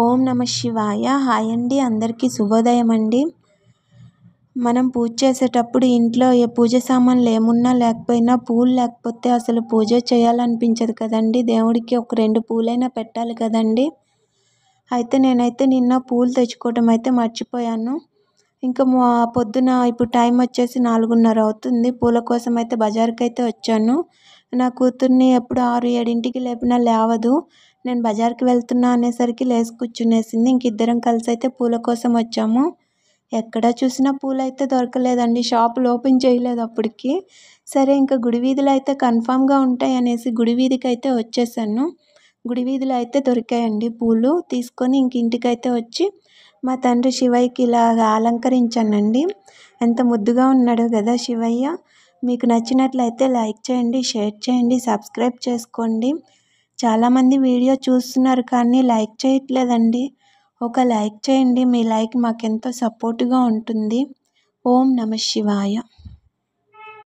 ఓం నమ శివాయ. హాయ్ అండి, అందరికీ శుభోదయం అండి. మనం పూజ చేసేటప్పుడు ఇంట్లో ఏ పూజ సామాన్లు ఏమున్నా లేకపోయినా పూలు లేకపోతే అసలు పూజ చేయాలనిపించదు కదండి. దేవుడికి ఒక 2 పూలైనా పెట్టాలి కదండి. అయితే నేనైతే నిన్న పూలు తెచ్చుకోవడం అయితే మర్చిపోయాను. ఇంకా పొద్దున ఇప్పుడు టైం వచ్చేసి 4:30 అవుతుంది. పూల కోసం అయితే బజార్కి అయితే వచ్చాను. నా కూతుర్ని ఎప్పుడు 6, 7ంటికి లేపినా లేవదు. నేను బజార్కి వెళ్తున్నా అనేసరికి లేచి కూర్చునేసింది. ఇంక ఇద్దరం కలిసి అయితే పూల కోసం వచ్చాము. ఎక్కడ చూసినా పూలైతే దొరకలేదండి. షాపులు ఓపెన్ చేయలేదు అప్పటికి. సరే ఇంకా గుడి వీధిలో అయితే కన్ఫామ్గా ఉంటాయి అనేసి గుడి వీధికి అయితే వచ్చేసాను. గుడి వీధిలో అయితే దొరికాయండి పూలు. తీసుకొని ఇంక ఇంటికైతే వచ్చి మా తండ్రి శివయ్యకి ఇలాగా అలంకరించానండి. ఎంత ముద్దుగా ఉన్నాడో కదా శివయ్య. మీకు నచ్చినట్లయితే లైక్ చేయండి, షేర్ చేయండి, సబ్స్క్రైబ్ చేసుకోండి. చాలామంది వీడియో చూస్తున్నారు కానీ లైక్ చేయట్లేదండి. ఒక లైక్ చేయండి. మీ లైక్ మాకెంతో సపోర్టుగా ఉంటుంది. ఓం నమ శివాయ.